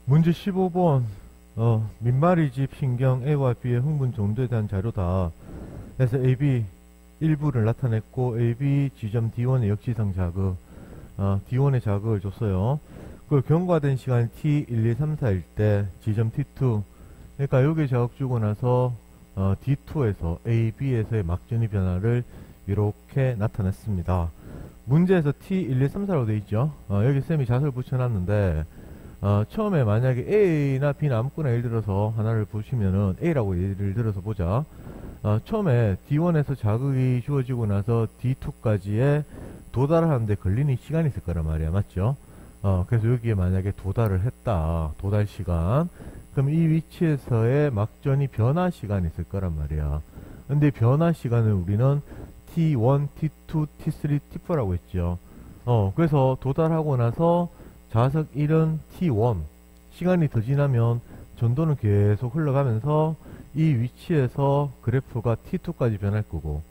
문제 15번 민말이집 신경 A와 B의 흥분 정도에 대한 자료다. 그래서 AB 일부를 나타냈고 AB 지점 D1의 역지상 자극 D1의 자극을 줬어요. 그걸 경과된 시간이 T1, 2, 3, 4일 때 지점 T2, 그러니까 여기 자극 주고 나서 D2에서 AB에서의 막전이 변화를 이렇게 나타냈습니다. 문제에서 T1, 2, 3, 4라고 되어 있죠. 여기 쌤이 자석을 붙여놨는데 처음에 만약에 A나 B나 아무거나 예를 들어서 하나를 보시면은 A라고 예를 들어서 보자. 처음에 D1에서 자극이 주어지고 나서 D2까지의 도달하는데 걸리는 시간이 있을 거란 말이야. 맞죠? 그래서 여기에 만약에 도달을 했다. 도달 시간. 그럼 이 위치에서의 막전이 변화 시간이 있을 거란 말이야. 근데 변화 시간을 우리는 T1, T2, T3, T4라고 했죠. 그래서 도달하고 나서 자석 1은 T1, 시간이 더 지나면 전도는 계속 흘러가면서 이 위치에서 그래프가 T2까지 변할 거고,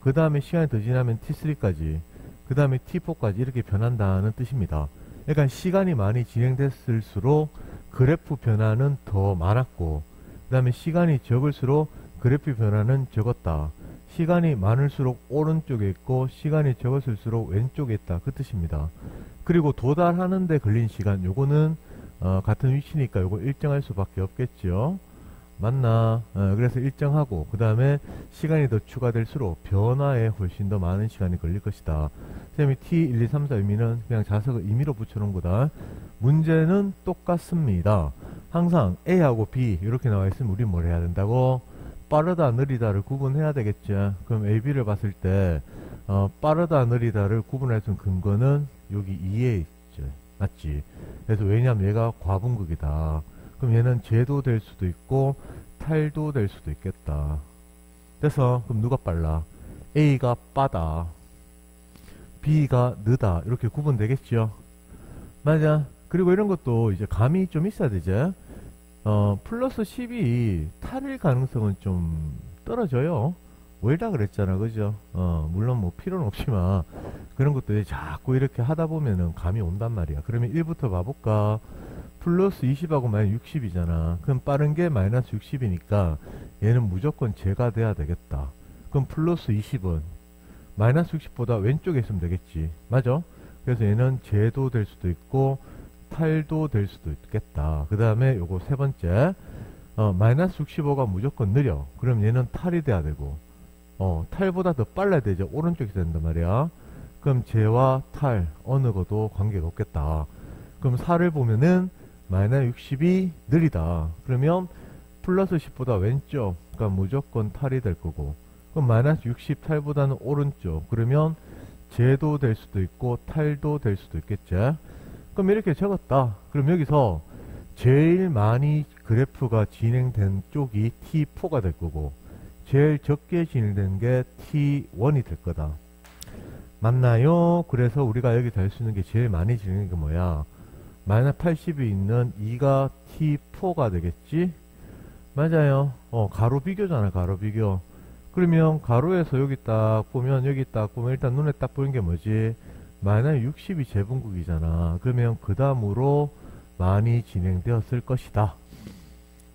그 다음에 시간이 더 지나면 T3까지, 그 다음에 T4까지 이렇게 변한다는 뜻입니다. 그러니까 시간이 많이 진행됐을수록 그래프 변화는 더 많았고, 그 다음에 시간이 적을수록 그래프 변화는 적었다. 시간이 많을수록 오른쪽에 있고 시간이 적었을수록 왼쪽에 있다. 그 뜻입니다. 그리고 도달하는 데 걸린 시간, 요거는 같은 위치니까 요거 일정할 수밖에 없겠죠. 맞나? 그래서 일정하고, 그 다음에 시간이 더 추가될수록 변화에 훨씬 더 많은 시간이 걸릴 것이다. 쌤이 T1, 2, 3, 4 의미는 그냥 자석을 임의로 붙여놓은 거다. 문제는 똑같습니다. 항상 A하고 B 이렇게 나와 있으면 우리 뭘 해야 된다고? 빠르다 느리다를 구분해야 되겠죠. 그럼 AB를 봤을 때 빠르다 느리다를 구분할 수 있는 근거는 여기 2에 있죠. 맞지? 그래서 왜냐면 얘가 과분극이다. 그럼 얘는 제도 될 수도 있고 탈도 될 수도 있겠다. 그래서 그럼 누가 빨라? A가 빠다, B가 느다, 이렇게 구분되겠죠. 맞아. 그리고 이런 것도 이제 감이 좀 있어야 되죠. 플러스 10이 탈일 가능성은 좀 떨어져요. 왜다 그랬잖아, 그죠? 물론 뭐 필요는 없지만 그런 것도 자꾸 이렇게 하다 보면은 감이 온단 말이야. 그러면 1부터 봐볼까? 플러스 20하고 마이너스 60이잖아. 그럼 빠른 게 마이너스 60이니까 얘는 무조건 제가 돼야 되겠다. 그럼 플러스 20은 마이너스 60보다 왼쪽에 있으면 되겠지. 맞아? 그래서 얘는 제도 될 수도 있고 탈도 될 수도 있겠다. 그 다음에 요거 세 번째, 마이너스 65가 무조건 느려. 그럼 얘는 탈이 돼야 되고, 탈보다 더 빨라야 되죠. 오른쪽이 된단 말이야. 그럼 제와 탈 어느 것도 관계가 없겠다. 그럼 4를 보면은 마이너스 60이 느리다. 그러면 플러스 10보다 왼쪽, 그러니까 무조건 탈이 될 거고, 그럼 마이너스 60 탈보다는 오른쪽. 그러면 제도 될 수도 있고 탈도 될 수도 있겠지. 그럼 이렇게 적었다. 그럼 여기서 제일 많이 그래프가 진행된 쪽이 T4가 될 거고, 제일 적게 진행된 게 T1이 될 거다. 맞나요? 그래서 우리가 여기서 알 수 있는 게 제일 많이 진행된 게 뭐야? 마이너스 80이 있는 2가 T4가 되겠지? 맞아요. 가로 비교잖아, 가로 비교. 그러면 가로에서 여기 딱 보면, 여기 딱 보면 일단 눈에 딱 보이는 게 뭐지? 마이너스 60이 재분극이잖아. 그러면 그 다음으로 많이 진행되었을 것이다.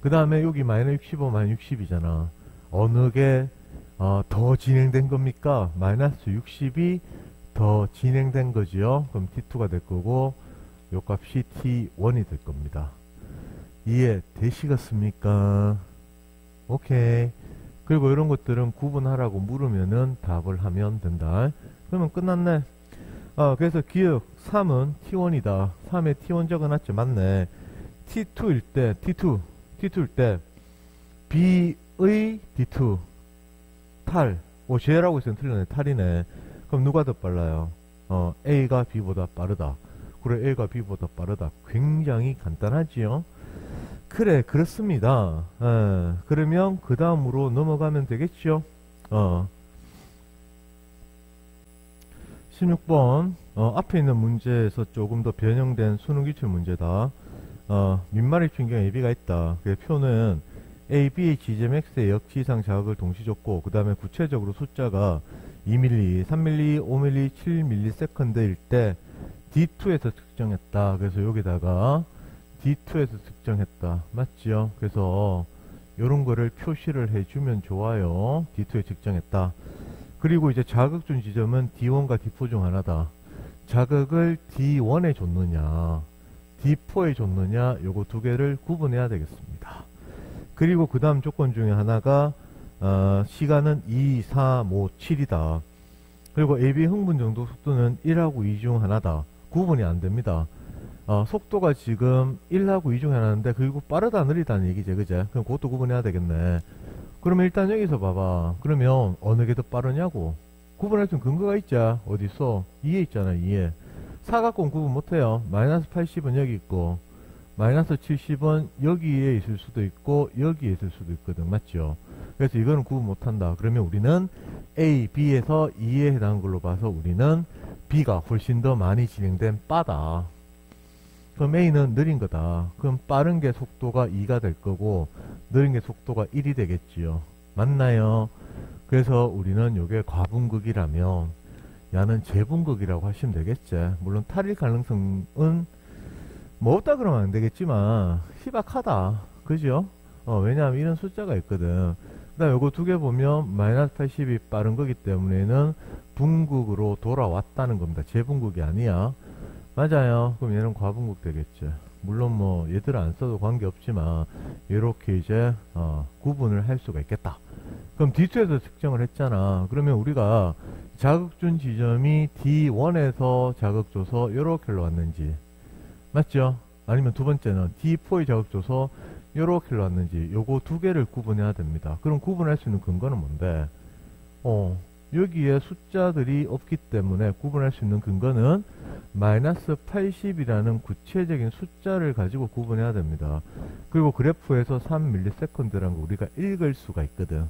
그 다음에 여기 마이너스 65, 마이너스 60이잖아. 어느 게 더 진행된 겁니까? 마이너스 60이 더 진행된 거지요. 그럼 T2가 될 거고, 요 값이 T1이 될 겁니다. 이해 되시겠습니까? 오케이. 그리고 이런 것들은 구분하라고 물으면은 답을 하면 된다. 그러면 끝났네. 그래서 기억 3은 T1이다. 3에 T1 적어놨죠. 맞네. T2일 때, T2일 때 B의 D2 탈. J라고 있으면 틀렸네. 탈이네. 그럼 누가 더 빨라요? A가 B보다 빠르다. 그래, A가 B보다 빠르다. 굉장히 간단하지요. 그래, 그렇습니다. 그러면 그 다음으로 넘어가면 되겠죠. 16번 앞에 있는 문제에서 조금 더 변형된 수능 기출 문제다. 민말의 충경 AB가 있다. 그 표는 A, B의 지점 X의 역지상 자극을 동시 줬고, 그 다음에 구체적으로 숫자가 2mm, 3mm, 5mm, 7ms일 때 D2에서 측정했다. 그래서 여기다가 D2에서 측정했다. 맞지요? 그래서 요런 거를 표시를 해주면 좋아요. D2에 측정했다. 그리고 이제 자극준 지점은 D1과 D4 중 하나다. 자극을 D1에 줬느냐 D4에 줬느냐 요거 두 개를 구분해야 되겠습니다. 그리고 그 다음 조건 중에 하나가 시간은 2, 3, 5, 7이다. 그리고 AB 흥분 정도 속도는 1하고 2 중 하나다. 구분이 안 됩니다. 속도가 지금 1하고 2 중 하나인데 그리고 빠르다 느리다는 얘기지, 그제? 그럼 그것도 구분해야 되겠네. 그러면 일단 여기서 봐봐. 그러면 어느 게 더 빠르냐고 구분할 수 있는 근거가 있자. 어디 있어? 2에 있잖아. 2에 4 갖고는 구분 못해요. 마이너스 80은 여기 있고 마이너스 70은 여기에 있을 수도 있고 여기에 있을 수도 있거든. 맞죠? 그래서 이거는 구분 못한다. 그러면 우리는 A, B에서 2에 해당하는 걸로 봐서 우리는 B가 훨씬 더 많이 진행된 바다. 그럼 A는 느린 거다. 그럼 빠른 게 속도가 2가 될 거고 느린 게 속도가 1이 되겠지요. 맞나요? 그래서 우리는 요게 과분극이라면 야는 재분극이라고 하시면 되겠지. 물론 탈일 가능성은 뭐 없다 그러면 안 되겠지만 희박하다. 그죠? 왜냐하면 이런 숫자가 있거든. 그 다음 요거 두 개 보면 마이너스 80이 빠른 거기 때문에는 분극으로 돌아왔다는 겁니다. 재분극이 아니야. 맞아요. 그럼 얘는 과분극 되겠죠. 물론 뭐 얘들 안 써도 관계없지만 이렇게 이제 구분을 할 수가 있겠다. 그럼 D2에서 측정을 했잖아. 그러면 우리가 자극준 지점이 D1에서 자극 줘서 요렇게 왔는지 맞죠? 아니면 두 번째는 D4에 자극 줘서 요렇게 왔는지 요거 두 개를 구분해야 됩니다. 그럼 구분할 수 있는 근거는 뭔데? 여기에 숫자들이 없기 때문에 구분할 수 있는 근거는 마이너스 80이라는 구체적인 숫자를 가지고 구분해야 됩니다. 그리고 그래프에서 3ms라는 거 우리가 읽을 수가 있거든.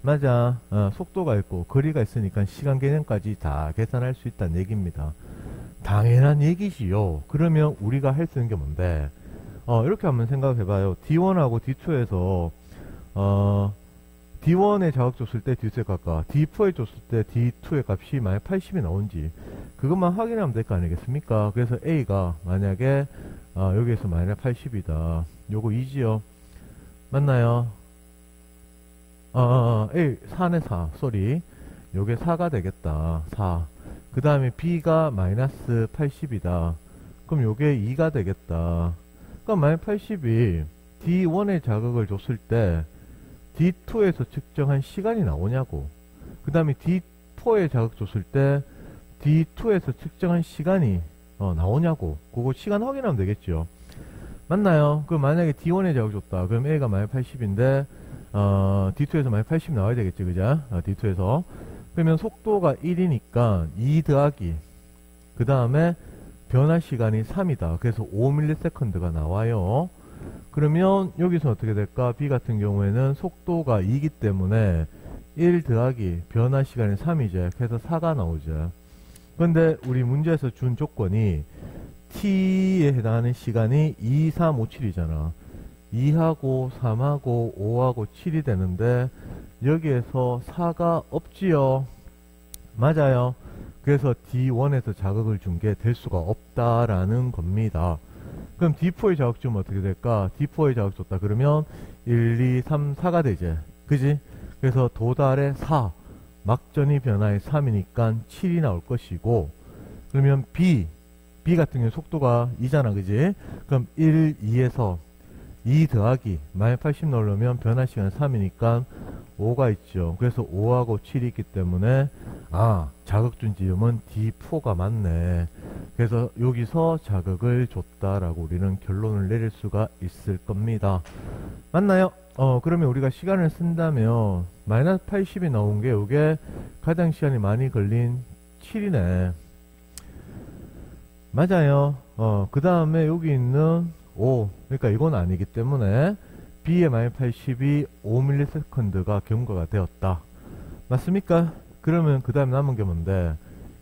맞아. 속도가 있고 거리가 있으니까 시간 개념까지 다 계산할 수 있다는 얘기입니다. 당연한 얘기지요. 그러면 우리가 할 수 있는 게 뭔데? 이렇게 한번 생각해봐요. D1하고 D2에서 D1에 자극 줬을 때 D2에 값과 D4에 줬을 때 D2의 값이 만약 80이 나온지 그것만 확인하면 될 거 아니겠습니까? 그래서 A가 만약에 여기에서 마이너스 80이다. 요거 2지요. 맞나요? A 4네 4. 쏘리. 요게 4가 되겠다. 4. 그 다음에 B가 마이너스 80이다. 그럼 요게 2가 되겠다. 그럼 마이너스 80이 D1에 자극을 줬을 때 D2에서 측정한 시간이 나오냐고. 그 다음에 D4에 자극 줬을 때 D2에서 측정한 시간이 나오냐고. 그거 시간 확인하면 되겠죠. 맞나요? 그럼 만약에 D1에 자극 줬다. 그럼 A가 마이너스 80인데 D2에서 마이너스 80 나와야 되겠지, 그죠? D2에서. 그러면 속도가 1이니까 2 더하기 그 다음에 변화 시간이 3이다. 그래서 5ms가 나와요. 그러면 여기서 어떻게 될까? B 같은 경우에는 속도가 2이기 때문에 1 더하기 변화 시간이 3이죠. 그래서 4가 나오죠. 근데 우리 문제에서 준 조건이 T에 해당하는 시간이 2, 3, 5, 7이잖아. 2하고 3하고 5하고 7이 되는데 여기에서 4가 없지요. 맞아요. 그래서 D1에서 자극을 준 게 될 수가 없다라는 겁니다. 그럼 D4에 자극 주면 어떻게 될까? D4에 자극 줬다 그러면 1, 2, 3, 4가 되지. 그지? 그래서 도달의 4 막전이 변화의 3이니까 7이 나올 것이고, 그러면 B 같은 경우 속도가 2잖아. 그지? 그럼 1, 2에서 2 더하기 마이너스 80 넣으려면 변화 시간 3이니까 5가 있죠. 그래서 5하고 7이 있기 때문에 자극준 지점은 D4가 맞네. 그래서 여기서 자극을 줬다라고 우리는 결론을 내릴 수가 있을 겁니다. 맞나요? 그러면 우리가 시간을 쓴다면 마이너스 80이 나온 게 이게 가장 시간이 많이 걸린 7이네. 맞아요. 그 다음에 여기 있는 5. 그러니까 이건 아니기 때문에 B의 마이너스 80이 5ms가 경과가 되었다. 맞습니까? 그러면 그 다음에 남은 게 뭔데?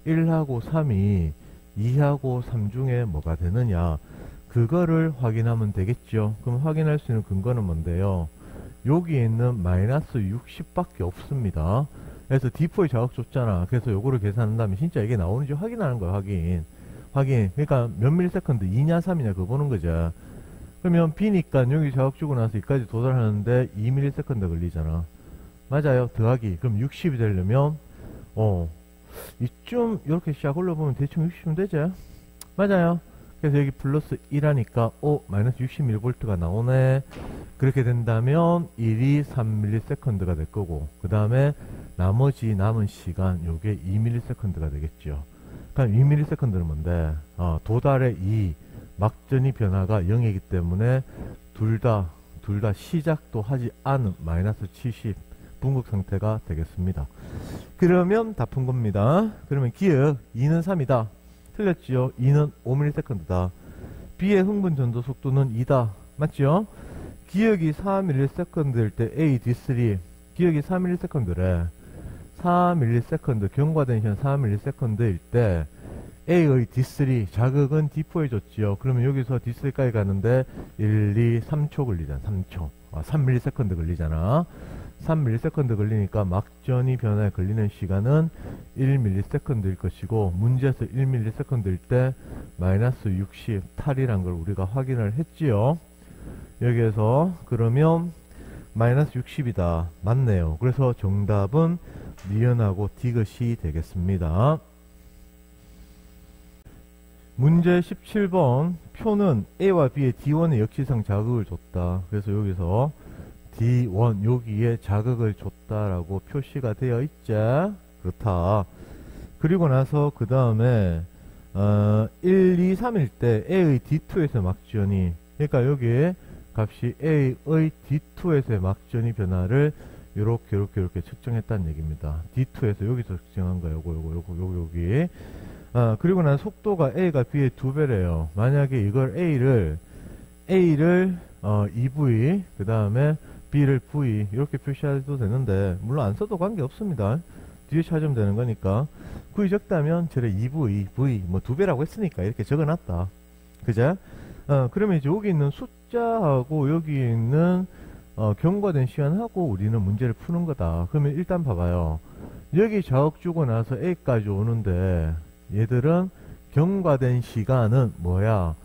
1하고 3이 2하고 3 중에 뭐가 되느냐? 그거를 확인하면 되겠죠. 그럼 확인할 수 있는 근거는 뭔데요? 여기에 있는 마이너스 60밖에 없습니다. 그래서 D4에 자극 줬잖아. 그래서 요거를 계산한 다음에 진짜 이게 나오는지 확인하는 거야. 확인. 그러니까 몇 밀리세컨드 2냐 3이냐 그거 보는 거죠. 그러면 B니까 여기 자극 주고 나서 여기까지 도달하는데 2ms 걸리잖아. 맞아요. 더하기. 그럼 60이 되려면 이쯤 이렇게 샥 올려보면 대충 60은 되죠. 맞아요. 그래서 여기 플러스 1하니까 마이너스 61V가 나오네. 그렇게 된다면 1이 3ms가 될 거고, 그 다음에 나머지 남은 시간 요게 2ms가 되겠죠. 그럼 2ms는 뭔데? 도달의 2 막전이 변화가 0이기 때문에 둘 다 시작도 하지 않은 마이너스 70 분극 상태가 되겠습니다. 그러면 다 푼 겁니다. 그러면 기억 2는 3이다. 틀렸지요? 2는 5ms다. B의 흥분 전도 속도는 2다. 맞죠? 기억이 4ms일 때 A, D3 기억이 4ms래. 4ms 경과된 시간 4ms일 때 A의 D3 자극은 D4에 줬지요. 그러면 여기서 D3까지 가는데 1, 2, 3초 걸리잖아. 3초. 3ms 걸리잖아. 3ms 걸리니까 막전이 변화에 걸리는 시간은 1ms일 것이고, 문제에서 1ms일 때 마이너스 60 탈이란 걸 우리가 확인을 했지요. 여기에서 그러면 마이너스 60이다. 맞네요. 그래서 정답은 니은하고 디귿이 되겠습니다. 문제 17번. 표는 A와 B의 D1의 역시성 자극을 줬다. 그래서 여기서 D1 여기에 자극을 줬다라고 표시가 되어 있죠. 그렇다. 그리고 나서 그 다음에 1, 2, 3일 때 A의 D2에서 막전이, 그러니까 여기에 값이 A의 D2에서의 막전이 변화를 요렇게 측정했다는 얘기입니다. D2에서 여기서 측정한 거예요. 여기. 그리고 난 속도가 A가 B의 2배래요. 만약에 이걸 A를 2V, 그 다음에 B를 V, 이렇게 표시해도 되는데, 물론 안 써도 관계 없습니다. 뒤에 찾으면 되는 거니까. V이 적다면, 저래 2V, V, 뭐 2배라고 했으니까 이렇게 적어놨다. 그죠? 그러면 이제 여기 있는 숫자하고 여기 있는 경과된 시간하고 우리는 문제를 푸는 거다. 그러면 일단 봐봐요. 여기 자극 주고 나서 A까지 오는데, 얘들은 경과된 시간은 뭐야?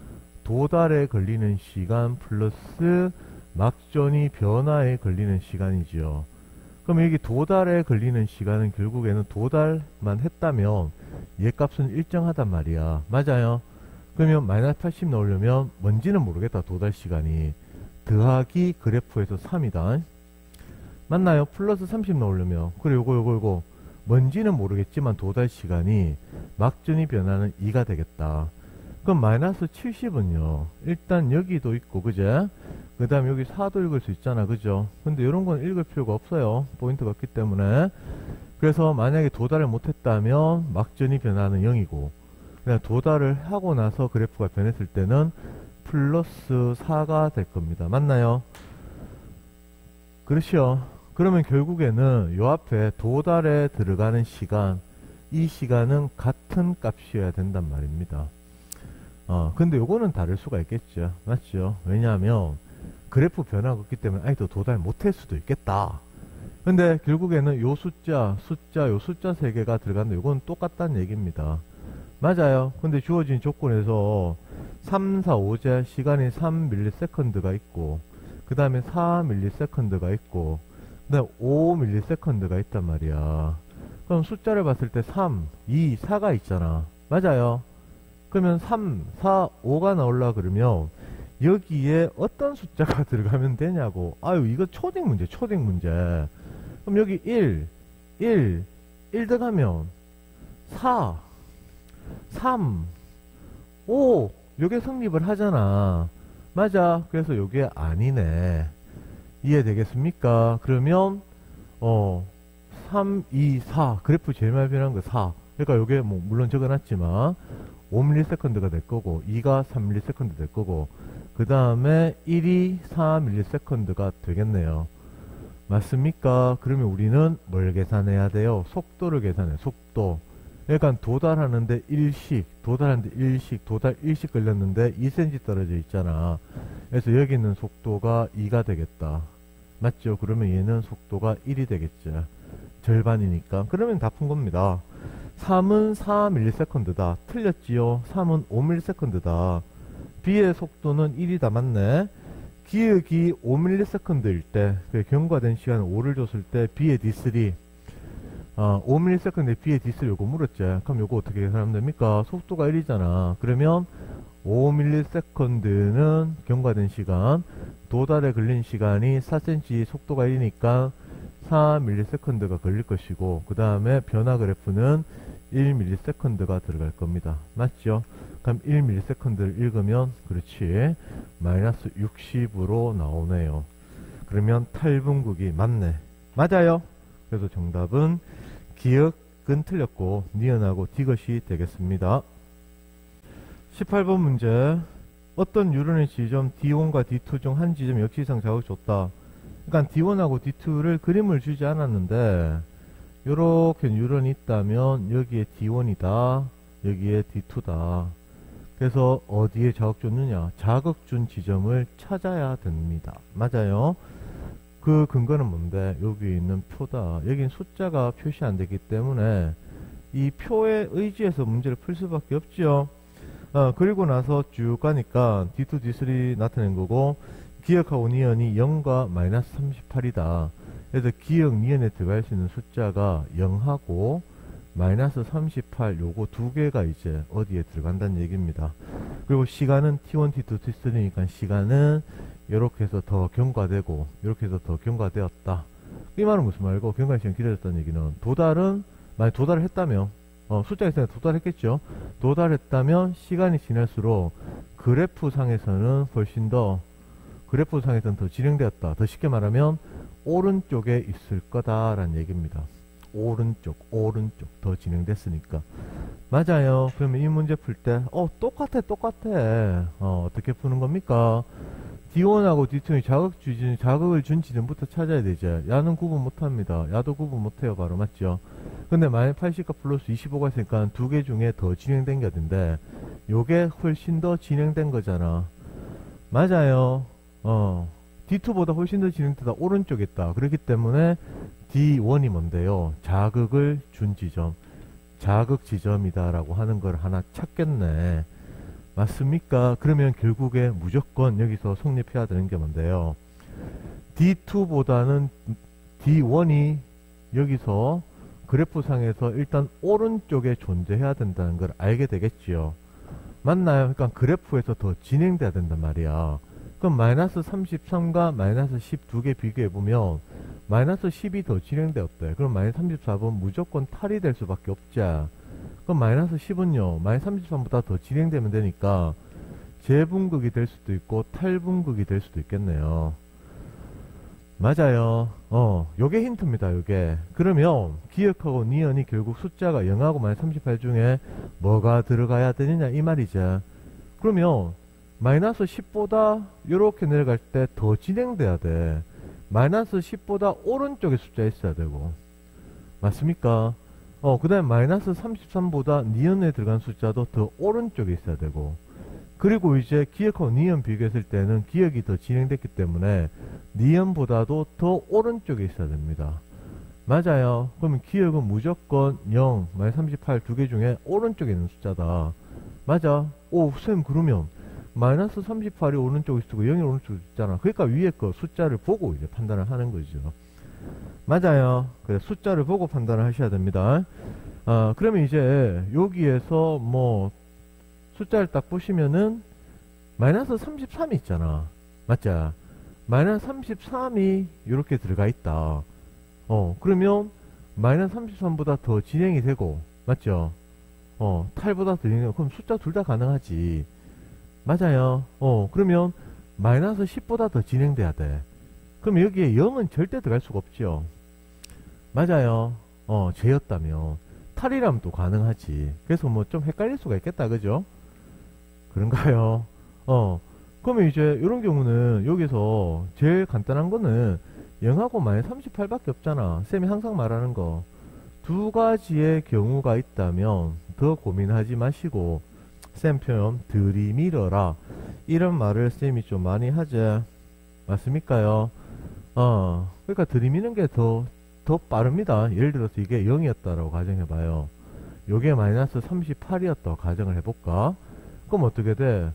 도달에 걸리는 시간 플러스 막전이 변화에 걸리는 시간이지요. 그럼 여기 도달에 걸리는 시간은 결국에는 도달만 했다면 얘 값은 일정하단 말이야. 맞아요? 그러면 마이너스 80 넣으려면 뭔지는 모르겠다. 도달 시간이 더하기 그래프에서 3이다. 맞나요? 플러스 30 넣으려면, 그래 요거 뭔지는 모르겠지만 도달 시간이 막전이 변화는 2가 되겠다. 그럼 마이너스 70은요 일단 여기도 있고, 그제? 그 다음에 여기 4도 읽을 수 있잖아, 그죠? 근데 이런 건 읽을 필요가 없어요. 포인트가 없기 때문에. 그래서 만약에 도달을 못했다면 막전이 변화는 0이고, 그냥 도달을 하고 나서 그래프가 변했을 때는 플러스 4가 될 겁니다. 맞나요? 그렇죠. 그러면 결국에는 요 앞에 도달에 들어가는 시간, 이 시간은 같은 값이어야 된단 말입니다. 근데 요거는 다를 수가 있겠죠. 맞죠? 왜냐하면 그래프 변화가 없기 때문에 아직도 도달 못할 수도 있겠다. 근데 결국에는 요 숫자, 요 숫자 3개가 들어간다. 요건 똑같다는 얘기입니다. 맞아요. 근데 주어진 조건에서 3, 4, 5제 시간이 3ms가 있고, 그 다음에 4ms가 있고, 그 다음에 5ms가 있단 말이야. 그럼 숫자를 봤을 때 3, 2, 4가 있잖아. 맞아요. 그러면 3, 4, 5가 나오려 그러면 여기에 어떤 숫자가 들어가면 되냐고. 아유, 이거 초딩 문제. 그럼 여기 1 들어가면 4, 3, 5 요게 성립을 하잖아. 맞아. 그래서 요게 아니네. 이해되겠습니까? 그러면 3, 2, 4 그래프 제일 많이 변한 거 4. 그러니까 요게 뭐 물론 적어놨지만 5ms가 될 거고, 2가 3ms 될 거고, 그 다음에 1이 4ms가 되겠네요. 맞습니까? 그러면 우리는 뭘 계산해야 돼요? 속도를 계산해. 속도. 그러니까 도달하는데 도달 일씩 걸렸는데 2cm 떨어져 있잖아. 그래서 여기 있는 속도가 2가 되겠다. 맞죠? 그러면 얘는 속도가 1이 되겠죠. 절반이니까. 그러면 다 푼 겁니다. 3은 4ms다. 틀렸지요? 3은 5ms다. B의 속도는 1이다. 맞네. 기억이 5ms일 때, 경과된 시간 5를 줬을 때 B의 D3 5ms에 B의 D3 요거 물었지. 그럼 요거 어떻게 계산하면 됩니까? 속도가 1이잖아. 그러면 5ms는 경과된 시간, 도달에 걸린 시간이 4cm, 속도가 1이니까 4ms가 걸릴 것이고, 그 다음에 변화 그래프는 1ms가 들어갈 겁니다. 맞죠? 그럼 1ms를 읽으면, 그렇지, 마이너스 60으로 나오네요. 그러면 탈분극이 맞네. 맞아요. 그래서 정답은 기억은 틀렸고 니은하고 디귿이 되겠습니다. 18번 문제. 어떤 유런의 지점 D1과 D2 중 한 지점 역시상 자극을 줬다. 그러니까 D1하고 D2를 그림을 주지 않았는데 요렇게 유런이 있다면 여기에 D1이다, 여기에 D2다. 그래서 어디에 자극 줬느냐? 자극 준 지점을 찾아야 됩니다. 맞아요. 그 근거는 뭔데? 여기 있는 표다. 여긴 숫자가 표시 안 되기 때문에 이 표에 의지해서 문제를 풀 수밖에 없죠. 그리고 나서 쭉 가니까 D2, D3 나타낸 거고, 기억하고 니은이 0과 마이너스 38이다. 그래서 기억, 니은에 들어갈 수 있는 숫자가 0하고 마이너스 38 요거 두 개가 이제 어디에 들어간다는 얘기입니다. 그리고 시간은 T1, T2, T3니까 시간은 이렇게 해서 더 경과되고 이렇게 해서 더 경과되었다. 이 말은 무슨 말이고, 경과 시간 기다렸다는 얘기는 도달은, 만약 도달을 했다면 숫자에 있으면 도달했겠죠. 도달했다면 시간이 지날수록 그래프상에서는 훨씬 더, 그래프상에서는 더 진행되었다. 더 쉽게 말하면 오른쪽에 있을 거다라는 얘기입니다. 오른쪽 더 진행됐으니까. 맞아요. 그러면 이 문제 풀 때 똑같아. 어떻게 푸는 겁니까? D1하고 D2는 자극을 준 지점부터 찾아야 되죠. 야는 구분 못합니다. 야도 구분 못해요. 바로. 맞죠? 근데 마이너스 80과 플러스 25가 있으니까 두 개 중에 더 진행된 게 어딘데, 요게 훨씬 더 진행된 거잖아. 맞아요. D2보다 훨씬 더 진행되다. 오른쪽에 있다. 그렇기 때문에 D1이 뭔데요? 자극을 준 지점, 자극 지점이다 라고 하는 걸 하나 찾겠네. 맞습니까? 그러면 결국에 무조건 여기서 성립해야 되는 게 뭔데요? D2보다는 D1이 여기서 그래프상에서 일단 오른쪽에 존재해야 된다는 걸 알게 되겠지요. 맞나요? 그러니까 그래프에서 더 진행돼야 된단 말이야. 그럼 마이너스 33과 마이너스 10 두 개 비교해보면 마이너스 10이 더 진행되었대. 그럼 마이너스 34번 무조건 탈이 될 수밖에 없지. 그럼 마이너스 10은요, 마이너스 33보다 더 진행되면 되니까 재분극이 될 수도 있고 탈분극이 될 수도 있겠네요. 맞아요. 요게 힌트입니다. 요게. 그러면 기억하고 니은이 결국 숫자가 0하고 마이너스 38 중에 뭐가 들어가야 되느냐 이 말이죠. 그러면 마이너스 10보다 요렇게 내려갈 때 더 진행돼야 돼. 마이너스 10보다 오른쪽에 숫자 있어야 되고. 맞습니까? 그 다음에 마이너스 33보다 니은에 들어간 숫자도 더 오른쪽에 있어야 되고. 그리고 이제 기억하고 니은 비교했을 때는 기억이 더 진행됐기 때문에 니은보다도 더 오른쪽에 있어야 됩니다. 맞아요. 그러면 기억은 무조건 0, 마이너스 38 두 개 중에 오른쪽에 있는 숫자다. 맞아. 쌤 그러면 마이너스 38이 오른쪽에 있고 0이 오른쪽에 있잖아. 그러니까 위에 거 숫자를 보고 이제 판단을 하는 거죠. 맞아요. 그래, 숫자를 보고 판단을 하셔야 됩니다. 그러면 이제 여기에서 뭐 숫자를 딱 보시면은 마이너스 33이 있잖아. 맞죠? 마이너스 33이 이렇게 들어가 있다. 그러면 마이너스 33보다 더 진행이 되고, 맞죠? 탈보다 더 진행되고, 그럼 숫자 둘 다 가능하지. 맞아요. 그러면 마이너스 10보다 더 진행돼야 돼. 그럼 여기에 0은 절대 들어갈 수가 없죠. 맞아요. 제였다면. 탈이라면 또 가능하지. 그래서 뭐 좀 헷갈릴 수가 있겠다. 그죠? 그런가요? 그러면 이제 이런 경우는 여기서 제일 간단한 거는 0하고 마이너스 38밖에 없잖아. 쌤이 항상 말하는 거. 두 가지의 경우가 있다면 더 고민하지 마시고 쌤 표현 들이밀어라. 이런 말을 쌤이 좀 많이 하죠. 맞습니까요? 그러니까 들이미는 게 더 빠릅니다. 예를 들어서 이게 0이었다라고 가정해봐요. 요게 마이너스 38이었다고 가정을 해볼까? 그럼 어떻게 돼?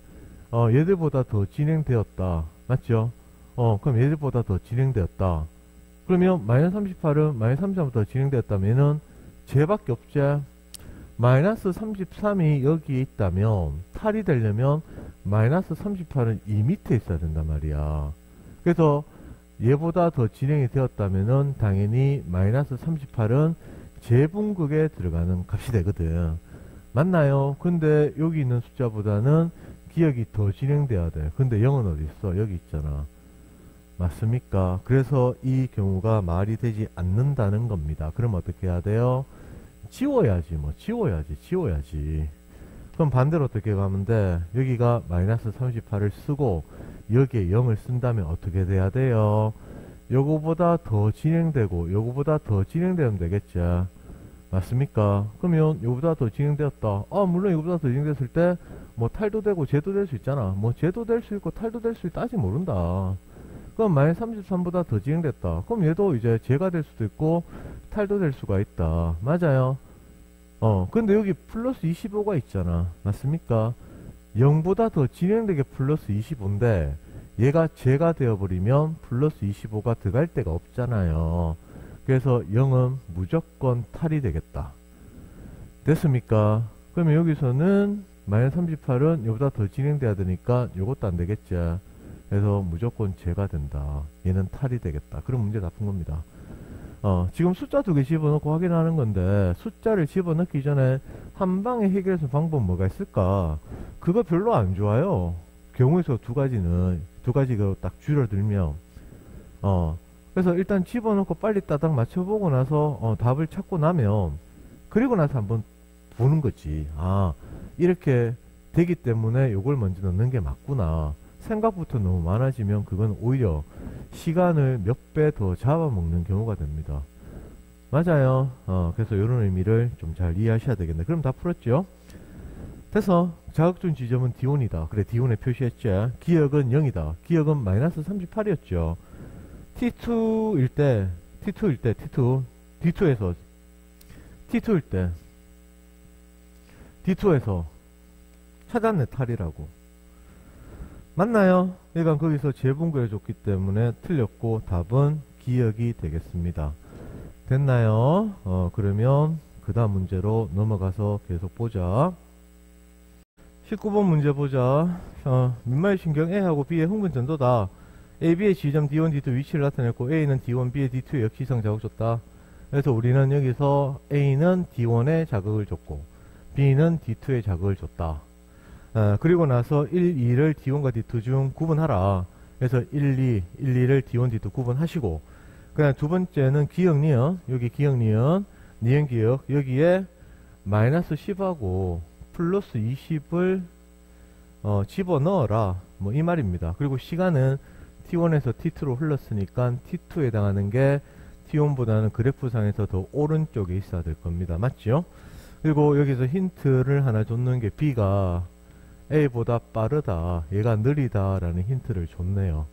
얘들보다 더 진행되었다. 맞죠? 그럼 얘들보다 더 진행되었다. 그러면 마이너스 38은 마이너스 33보다 진행되었다면 얘는 쟤밖에 없지. 마이너스 33이 여기에 있다면 탈이 되려면 마이너스 38은 이 밑에 있어야 된단 말이야. 그래서 얘보다 더 진행이 되었다면은 당연히 마이너스 38은 제분극에 들어가는 값이 되거든. 맞나요? 근데 여기 있는 숫자보다는 기억이 더 진행돼야 돼. 근데 0은 어디 있어? 여기 있잖아. 맞습니까? 그래서 이 경우가 말이 되지 않는다는 겁니다. 그럼 어떻게 해야 돼요? 지워야지. 뭐 지워야지. 그럼 반대로 어떻게 가면 돼? 여기가 마이너스 38을 쓰고 여기에 0을 쓴다면 어떻게 돼야 돼요? 요거보다 더 진행되고 요거보다 더 진행되면 되겠죠. 맞습니까? 그러면 요거보다 더 진행되었다. 물론 요거보다 더 진행됐을 때 뭐 탈도 되고 제도 될 수 있잖아. 뭐 제도 될 수 있고 탈도 될 수 있다. 아직 모른다. 그럼 마이너스 33보다 더 진행됐다. 그럼 얘도 이제 제가 될 수도 있고 탈도 될 수가 있다. 맞아요? 근데 여기 플러스 25가 있잖아. 맞습니까? 0보다 더 진행되게 플러스 25인데 얘가 제가 되어버리면 플러스 25가 들어갈 데가 없잖아요. 그래서 0은 무조건 탈이 되겠다. 됐습니까? 그러면 여기서는 마이너스 38은 이보다 더 진행돼야 되니까 이것도 안 되겠죠. 그래서 무조건 제가 된다. 얘는 탈이 되겠다. 그럼 문제 다 푼 겁니다. 지금 숫자 두 개 집어넣고 확인하는 건데 숫자를 집어넣기 전에 한 방에 해결할 수 있는 방법 뭐가 있을까? 그거 별로 안 좋아요. 경우의 수 두 가지가 딱 줄여들면 그래서 일단 집어넣고 빨리 따닥 맞춰보고 나서 답을 찾고 나면 그리고 나서 한번 보는 거지. 이렇게 되기 때문에 요걸 먼저 넣는 게 맞구나. 생각부터 너무 많아지면 그건 오히려 시간을 몇 배 더 잡아먹는 경우가 됩니다. 맞아요. 그래서 이런 의미를 좀 잘 이해하셔야 되겠네. 그럼 다 풀었죠? 돼서 자극준 지점은 D1이다. 그래, D1에 표시했죠. 기억은 0이다. 기억은 마이너스 38이었죠. T2일 때, D2에서 찾았네, 탈이라고. 맞나요? 그러니까 거기서 재분구해 줬기 때문에 틀렸고 답은 기억이 되겠습니다. 됐나요? 그러면 그 다음 문제로 넘어가서 계속 보자. 19번 문제 보자. 민마의 신경 A하고 B의 흥분 전도다. A, B의 지점 D1, D2 위치를 나타냈고 A는 D1, B의 D2에 역시성 자극 줬다. 그래서 우리는 여기서 A는 D1에 자극을 줬고 B는 D2에 자극을 줬다. 그리고 나서 1, 2를 D1과 D2 중 구분하라. 그래서 1, 2를 D1, D2 구분하시고 그다음 두 번째는 기억, 니은. 여기 기억, 니은 기억. 여기에 마이너스 10하고 플러스 20을 집어넣어라. 뭐 이 말입니다. 그리고 시간은 T1에서 T2로 흘렀으니까 T2에 해당하는 게 T1보다는 그래프상에서 더 오른쪽에 있어야 될 겁니다. 맞죠? 그리고 여기서 힌트를 하나 줬는 게 B가 A보다 빠르다, 얘가 느리다 라는 힌트를 줬네요.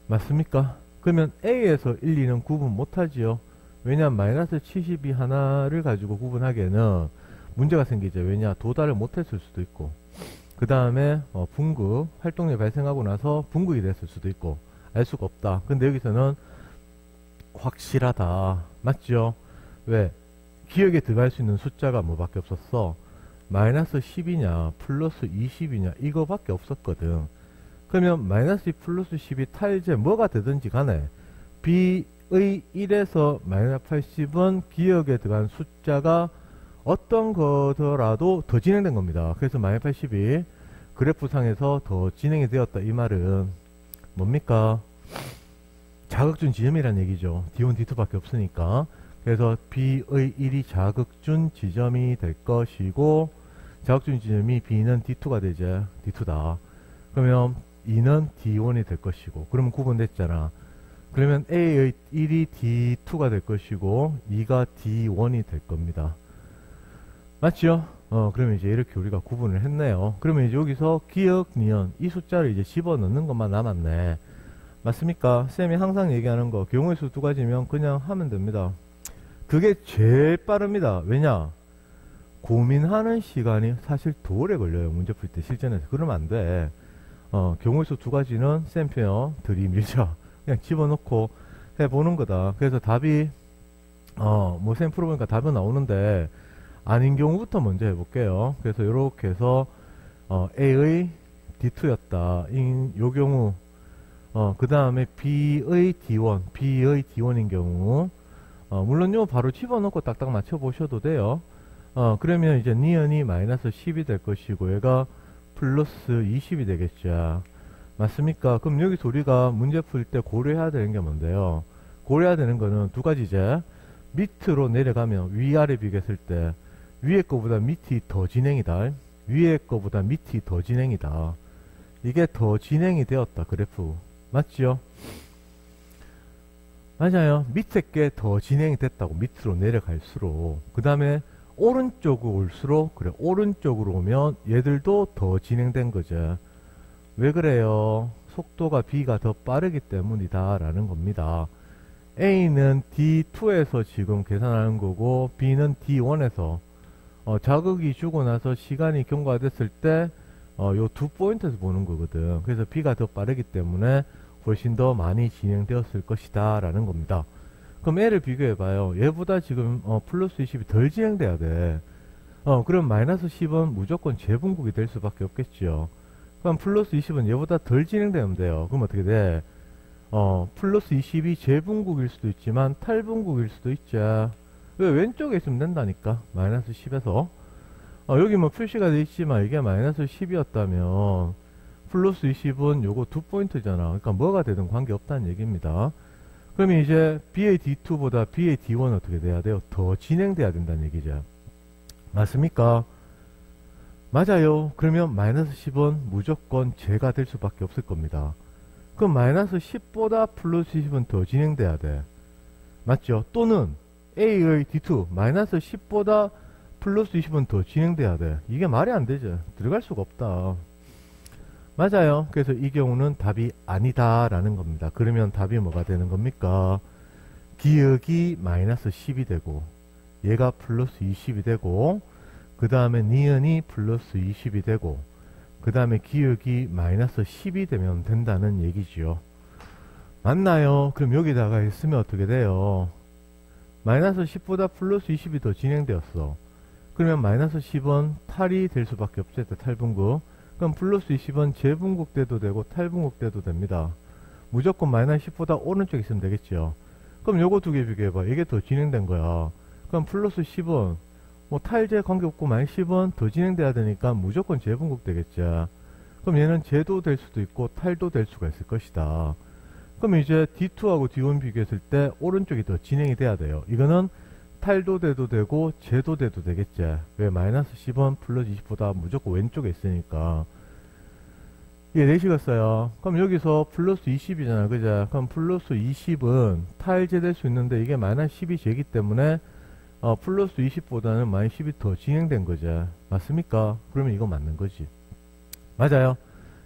맞습니까? 그러면 A에서 1, 2는 구분 못하지요. 왜냐하면 마이너스 70이 하나를 가지고 구분하기에는 문제가 생기죠. 왜냐, 도달을 못했을 수도 있고 그 다음에 분극, 활동량이 발생하고 나서 분극이 됐을 수도 있고 알 수가 없다. 근데 여기서는 확실하다. 맞죠? 왜? 기억에 들어갈 수 있는 숫자가 뭐밖에 없었어? 마이너스 10이냐 플러스 20이냐 이거밖에 없었거든. 그러면 마이너스 2 플러스 10이 탈제 뭐가 되든지 간에 B의 1에서 마이너스 80은 기억에 들어간 숫자가 어떤 거더라도 더 진행된 겁니다. 그래서 마이너스 80이 그래프상에서 더 진행이 되었다. 이 말은 뭡니까? 자극준 지점이란 얘기죠. D1, D2밖에 없으니까. 그래서 B의 1이 자극준 지점이 될 것이고 자극준 지점이 B는 D2가 되죠. D2다. 그러면 2는 D1이 될 것이고 그러면 구분됐잖아. 그러면 A의 1이 D2가 될 것이고 2가 D1이 될 겁니다. 맞죠? 그러면 이제 이렇게 우리가 구분을 했네요. 그러면 이제 여기서 기억, 니은 이 숫자를 이제 집어넣는 것만 남았네. 맞습니까? 쌤이 항상 얘기하는 거 경우의 수 두 가지면 그냥 하면 됩니다. 그게 제일 빠릅니다. 왜냐? 고민하는 시간이 사실 더 오래 걸려요. 문제 풀 때 실전에서. 그러면 안 돼. 경우의 수 두 가지는 쌤표현 들이밀자. 그냥 집어넣고 해보는 거다. 그래서 답이, 뭐 쌤 풀어보니까 답은 나오는데, 아닌 경우부터 먼저 해볼게요. 그래서 이렇게 해서, A의 D2였다. 요 경우, 그 다음에 B의 D1인 경우, 물론 요 바로 집어넣고 딱딱 맞춰보셔도 돼요. 그러면 이제 니은이 마이너스 10이 될 것이고, 얘가 플러스 20이 되겠죠. 맞습니까? 그럼 여기서 우리가 문제 풀 때 고려해야 되는 게 뭔데요? 고려해야 되는 거는 두 가지제. 밑으로 내려가면 위아래 비교했을 때 위에 거보다 밑이 더 진행이다. 위에 거보다 밑이 더 진행이다. 이게 더 진행이 되었다. 그래프. 맞죠? 맞아요. 밑에 게 더 진행이 됐다고. 밑으로 내려갈수록. 그 다음에 오른쪽으로 올수록, 그래, 오른쪽으로 오면 얘들도 더 진행된 거죠. 왜 그래요? 속도가 B가 더 빠르기 때문이다 라는 겁니다. A는 D2에서 지금 계산하는 거고, B는 D1에서 자극이 주고 나서 시간이 경과됐을 때 요 두 포인트에서 보는 거거든. 그래서 B가 더 빠르기 때문에 훨씬 더 많이 진행되었을 것이다 라는 겁니다. 그럼 A를 비교해봐요. 얘보다 지금 플러스 20이 덜 진행돼야 돼. 그럼 마이너스 10은 무조건 재분국이 될 수밖에 없겠죠. 그럼 플러스 20은 얘보다 덜 진행되면 돼요. 그럼 어떻게 돼? 플러스 20이 재분국일 수도 있지만 탈분국일 수도 있죠. 왜? 왼쪽에 있으면 된다니까. 마이너스 10에서 여기 뭐 표시가 돼 있지만 이게 마이너스 10이었다면 플러스 20은 요거 두 포인트잖아. 그러니까 뭐가 되든 관계없다는 얘기입니다. 그러면 이제 B의 D2보다 B의 D1은 어떻게 돼야 돼요? 더 진행돼야 된다는 얘기죠. 맞습니까? 맞아요. 그러면 마이너스 10은 무조건 제가 될 수밖에 없을 겁니다. 그럼 마이너스 10보다 플러스 10은 더 진행돼야 돼. 맞죠? 또는 A의 D2 마이너스 10보다 플러스 20은 더 진행돼야 돼. 이게 말이 안 되죠. 들어갈 수가 없다. 맞아요. 그래서 이 경우는 답이 아니다 라는 겁니다. 그러면 답이 뭐가 되는 겁니까? 기역이 마이너스 10이 되고 얘가 플러스 20이 되고 그 다음에 니은이 플러스 20이 되고 그 다음에 기역이 마이너스 10이 되면 된다는 얘기지요. 맞나요? 그럼 여기다가 했으면 어떻게 돼요? 마이너스 10보다 플러스 20이 더 진행되었어. 그러면 마이너스 10은 탈이 될 수밖에 없겠다. 탈분국. 그럼 플러스 20은 재분국 돼도 되고 탈분국 돼도 됩니다. 무조건 마이너스 10보다 오른쪽에 있으면 되겠죠. 그럼 요거 두 개 비교해봐. 이게 더 진행된 거야. 그럼 플러스 10은 뭐 탈재 관계없고 마이너스 10은 더 진행돼야 되니까 무조건 재분국 되겠죠. 그럼 얘는 재도 될 수도 있고 탈도 될 수가 있을 것이다. 그럼 이제 D2하고 D1 비교했을 때 오른쪽이 더 진행이 돼야 돼요. 이거는 탈도 돼도 되고 재도 돼도 되겠지. 왜? 마이너스 10은 플러스 20보다 무조건 왼쪽에 있으니까. 이게 내시겠어요. 그럼 여기서 플러스 20이잖아. 그죠? 그럼 플러스 20은 탈재될 수 있는데 이게 마이너스 10이 재기 때문에 플러스 20보다는 마이너스 10이 더 진행된 거죠. 맞습니까? 그러면 이거 맞는 거지. 맞아요.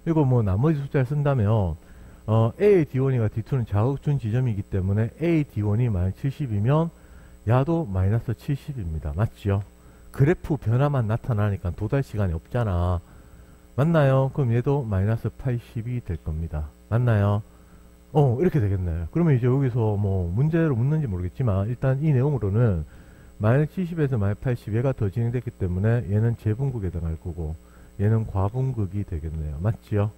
이거 뭐 나머지 숫자를 쓴다면 A D1이가 D2는 자극 준 지점이기 때문에 A D1이 마이너스 70이면 야도 마이너스 70입니다. 맞죠? 그래프 변화만 나타나니까 도달 시간이 없잖아. 맞나요? 그럼 얘도 마이너스 80이 될 겁니다. 맞나요? 이렇게 되겠네요. 그러면 이제 여기서 뭐 문제로 묻는지 모르겠지만 일단 이 내용으로는 마이너스 70에서 마이너스 80 얘가 더 진행됐기 때문에 얘는 재분국에 해당할 거고 얘는 과분극이 되겠네요. 맞지요?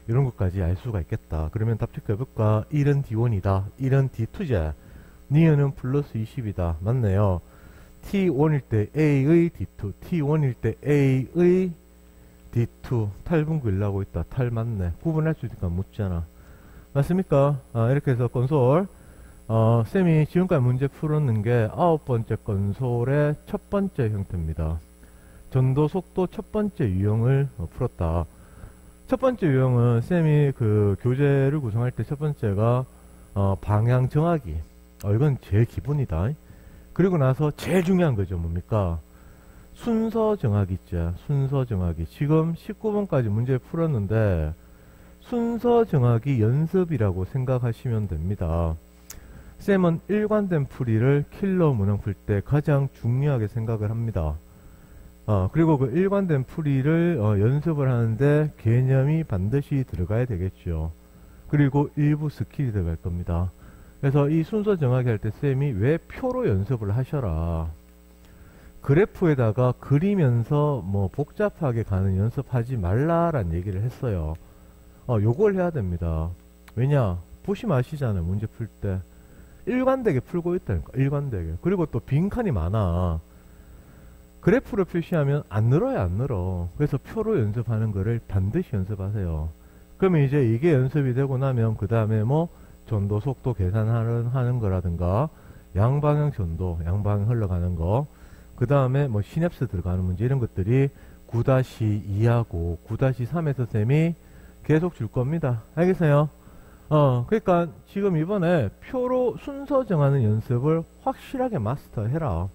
이런 것까지 알 수가 있겠다. 그러면 답 체크해볼까? 1은 D1이다. 1은 D2자. 니은은 플러스 20이다. 맞네요. T1일 때 A의 D2, T1일 때 A의 D2 탈분구일라고 있다. 탈 맞네. 구분할 수 있으니까 묻잖아. 맞습니까? 이렇게 해서 건솔 쌤이 지금까지 문제 풀었는 게 9번째 건솔의 첫 번째 형태입니다. 전도 속도 첫 번째 유형을 풀었다. 첫 번째 유형은 쌤이 그 교재를 구성할 때 첫 번째가 방향 정하기. 이건 제일 기본이다. 그리고 나서 제일 중요한 거죠. 뭡니까? 순서 정하기 있죠. 순서 정하기. 지금 19번까지 문제 풀었는데 순서 정하기 연습이라고 생각하시면 됩니다. 쌤은 일관된 풀이를 킬러 문항 풀 때 가장 중요하게 생각을 합니다. 그리고 그 일관된 풀이를 연습을 하는데 개념이 반드시 들어가야 되겠죠. 그리고 일부 스킬이 들어갈 겁니다. 그래서 이 순서 정하게 할 때 쌤이 왜 표로 연습을 하셔라. 그래프에다가 그리면서 뭐 복잡하게 가는 연습하지 말라라는 얘기를 했어요. 요걸 해야 됩니다. 왜냐? 보시면 아시잖아요. 문제 풀 때. 일관되게 풀고 있다니까. 일관되게. 그리고 또 빈칸이 많아. 그래프를 표시하면 안 늘어요. 안 늘어. 그래서 표로 연습하는 거를 반드시 연습하세요. 그러면 이제 이게 연습이 되고 나면 그 다음에 뭐 전도 속도 계산하는 거라든가 양방향 전도, 양방향 흘러가는 거, 그 다음에 뭐 시냅스 들어가는 문제 이런 것들이 9-2하고 9-3에서 쌤이 계속 줄 겁니다. 알겠어요? 그러니까 지금 이번에 표로 순서 정하는 연습을 확실하게 마스터해라.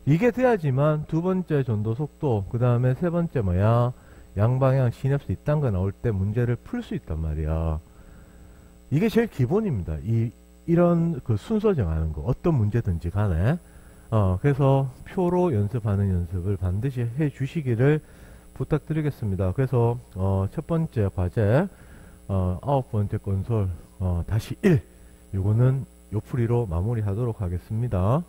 이게 돼야지만 두 번째 전도 속도, 그 다음에 세 번째 뭐야? 양방향 시냅스 이딴 거 나올 때 문제를 풀 수 있단 말이야. 이게 제일 기본입니다. 이런 그 순서 정하는 거. 어떤 문제든지 간에. 그래서 표로 연습하는 연습을 반드시 해 주시기를 부탁드리겠습니다. 그래서, 첫 번째 과제, 9번째 건설, 다시 1. 요거는 요풀이로 마무리 하도록 하겠습니다.